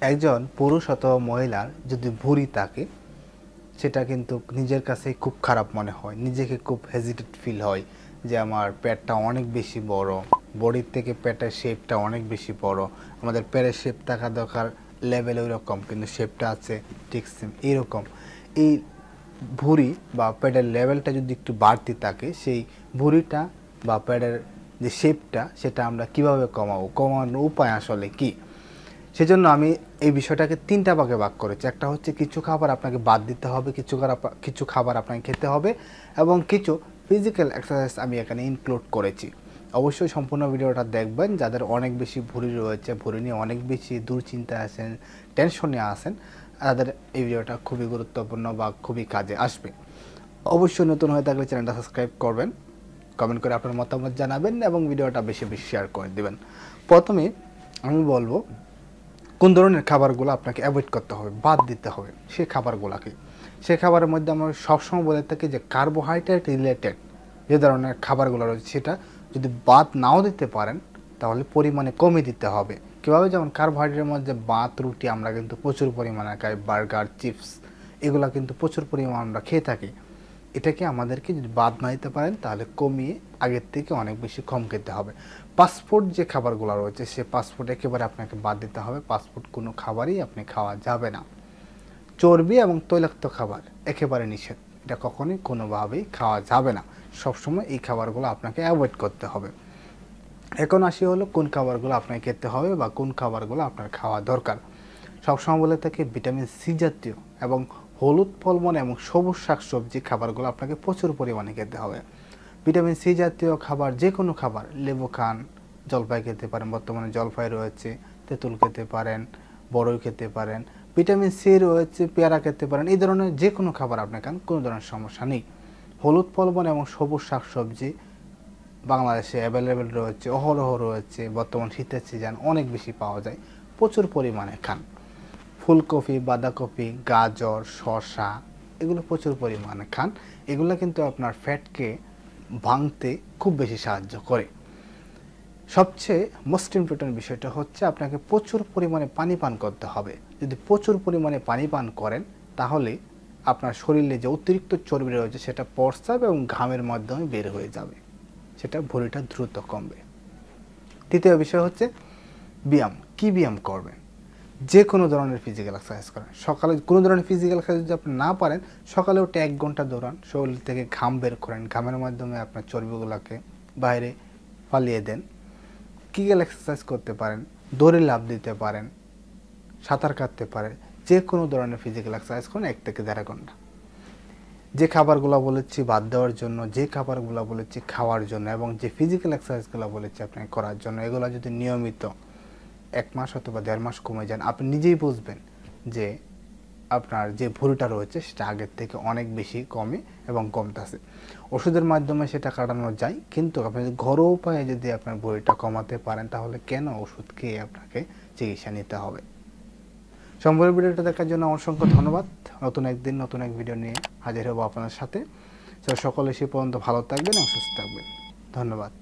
একজন পুরুষ অথবা মহিলার যদি ভুঁড়ি থাকে সেটা কিন্তু নিজের কাছে খুব খারাপ মনে হয়, নিজেকে খুব হেজিটেট ফিল হয় যে আমার পেটটা অনেক বেশি বড়, বডির থেকে পেটের শেপটা অনেক বেশি বড়। আমাদের পেটের শেপ থাকা দরকার লেভেল ওই রকম, কিন্তু শেপটা আছে ঠিক সেম এইরকম। এই ভুঁড়ি বা পেটের লেভেলটা যদি একটু বাড়তি থাকে, সেই ভুঁড়িটা বা পেটের যে শেপটা সেটা আমরা কিভাবে কমানোর উপায় আসলে কি? সেজন্য আমি এই বিষয়টাকে 3টা ভাগে ভাগ করেছি। একটা হচ্ছে কিছু খাবার আপনাকে বাদ দিতে হবে, কিছু খাবার আপনাকে খেতে হবে, এবং কিছু ফিজিক্যাল এক্সারসাইজ আমি এখানে ইনক্লুড করেছি। অবশ্যই সম্পূর্ণ ভিডিওটা দেখবেন। যাদের অনেক বেশি ভুঁড়ি রয়েছে, ভুঁড়ি নিয়ে অনেক বেশি দুশ্চিন্তায় আছেন, টেনশনে আছেন, তাদের এই ভিডিওটা খুবই গুরুত্বপূর্ণ বা খুবই কাজে আসবে। অবশ্যই নতুন হয়ে থাকলে চ্যানেলটা সাবস্ক্রাইব করবেন, কমেন্ট করে আপনার মতামত জানাবেন এবং ভিডিওটা বেশি বেশি শেয়ার করে দেবেন। প্রথমে আমি বলবো কোন ধরনের খাবারগুলো আপনাকে অ্যাভয়েড করতে হবে, বাদ দিতে হবে সেই খাবারগুলোকে। সেই খাবারের মধ্যে আমরা সবসময় বলে থাকি যে কার্বোহাইড্রেট রিলেটেড যে ধরনের খাবারগুলো রয়েছে সেটা যদি বাদ নাও দিতে পারেন তাহলে পরিমাণে কমে দিতে হবে। কীভাবে? যেমন কার্বোহাইড্রেটের মধ্যে ভাত, রুটি আমরা কিন্তু প্রচুর পরিমাণে খাই, বার্গার, চিপস এগুলো কিন্তু প্রচুর পরিমাণে আমরা খেয়ে থাকি। এটাকে আমাদেরকে যদি বাদ না দিতে পারেন তাহলে কমিয়ে আগের থেকে অনেক বেশি কম খেতে হবে। ফাস্টফুড যে খাবারগুলো রয়েছে সে ফাস্টফুড একেবারে আপনাকে বাদ দিতে হবে। ফাস্টফুড কোনো খাবারই আপনি খাওয়া যাবে না। চর্বি এবং তৈলাক্ত খাবার একেবারে নিষেধ, এটা কখনোই কোনোভাবেই খাওয়া যাবে না। সবসময় এই খাবারগুলো আপনাকে অ্যাভয়েড করতে হবে। এখন আসি হলো কোন খাবারগুলো আপনাকে খেতে হবে বা কোন খাবারগুলো আপনার খাওয়া দরকার। সবসময় বলে থাকে ভিটামিন সি জাতীয় এবং হলুদ ফলমূল এবং সবুজ শাকসবজি খাবারগুলো আপনাকে প্রচুর পরিমাণে খেতে হবে। ভিটামিন সি জাতীয় খাবার যে কোনো খাবার, লেবু খান, জলপাই খেতে পারেন, বর্তমানে জলপাই রয়েছে, তেঁতুল খেতে পারেন, বড়ই খেতে পারেন, ভিটামিন সি রয়েছে, পেয়ারা খেতে পারেন। এই ধরনের যে কোনো খাবার আপনি খান, কোনো ধরনের সমস্যা নেই। হলুদ ফলমূল এবং সবুজ শাকসবজি বাংলাদেশে অ্যাভেলেবেল রয়েছে, অহরহ রয়েছে, বর্তমান শীতের সিজন অনেক বেশি পাওয়া যায়, প্রচুর পরিমাণে খান। ফুলকপি, বাঁধাকপি, গাজর, শসা এগুলো প্রচুর পরিমাণে খান। এগুলো কিন্তু আপনার ফ্যাটকে ভাঙতে খুব বেশি সাহায্য করে। সবচেয়ে মোস্ট ইম্পর্টেন্ট বিষয়টা হচ্ছে আপনাকে প্রচুর পরিমাণে পানি পান করতে হবে। যদি প্রচুর পরিমাণে পানি পান করেন তাহলে আপনার শরীরে যে অতিরিক্ত চর্বি রয়েছে সেটা প্রস্রাব এবং ঘামের মাধ্যমে বের হয়ে যাবে, সেটা ভুঁড়িটা দ্রুত কমবে। তৃতীয় বিষয় হচ্ছে ব্যায়াম। কী ব্যায়াম করবেন? যে কোনো ধরনের ফিজিক্যাল এক্সারসাইজ করেন। সকালে কোনো ধরনের ফিজিক্যাল এক্সারসাইজ যদি আপনি না পারেন, সকালে উঠে 1 ঘন্টা দৌড়ান, শরীর থেকে ঘাম বের করেন, ঘামের মাধ্যমে আপনার চর্বিগুলোকে বাইরে ফালিয়ে দেন। ফিজিক্যাল এক্সারসাইজ করতে পারেন, দৌড়ে লাফ দিতে পারেন, সাঁতার কাটতে পারেন, যে কোনো ধরনের ফিজিক্যাল এক্সারসাইজ করেন 1 থেকে 1.5 ঘন্টা। যে খাবারগুলো বলেছি বাদ দেওয়ার জন্য, যে খাবারগুলো বলেছি খাওয়ার জন্য এবং যে ফিজিক্যাল এক্সারসাইজগুলো বলেছি আপনাকে করার জন্য, এগুলো যদি নিয়মিত 1 মাস অথবা 1.5 মাস কমে যান, আপনি নিজেই বুঝবেন যে আপনার যে ভুঁড়িটা রয়েছে সেটা আগের থেকে অনেক বেশি কমে এবং কমতেছে। ওষুধের মাধ্যমে সেটা কাটানো যায়, কিন্তু আপনি যদি ঘরোয়া উপায়ে যদি আপনার ভুঁড়িটা কমাতে পারেন তাহলে কেন ওষুধ খেয়ে আপনাকে চিকিৎসা নিতে হবে? সম্পূর্ণ ভিডিওটা দেখার জন্য অসংখ্য ধন্যবাদ। নতুন একদিন নতুন এক ভিডিও নিয়ে হাজির হব আপনার সাথে। সকলে সে পর্যন্ত ভালো থাকবেন এবং সুস্থ থাকবেন। ধন্যবাদ।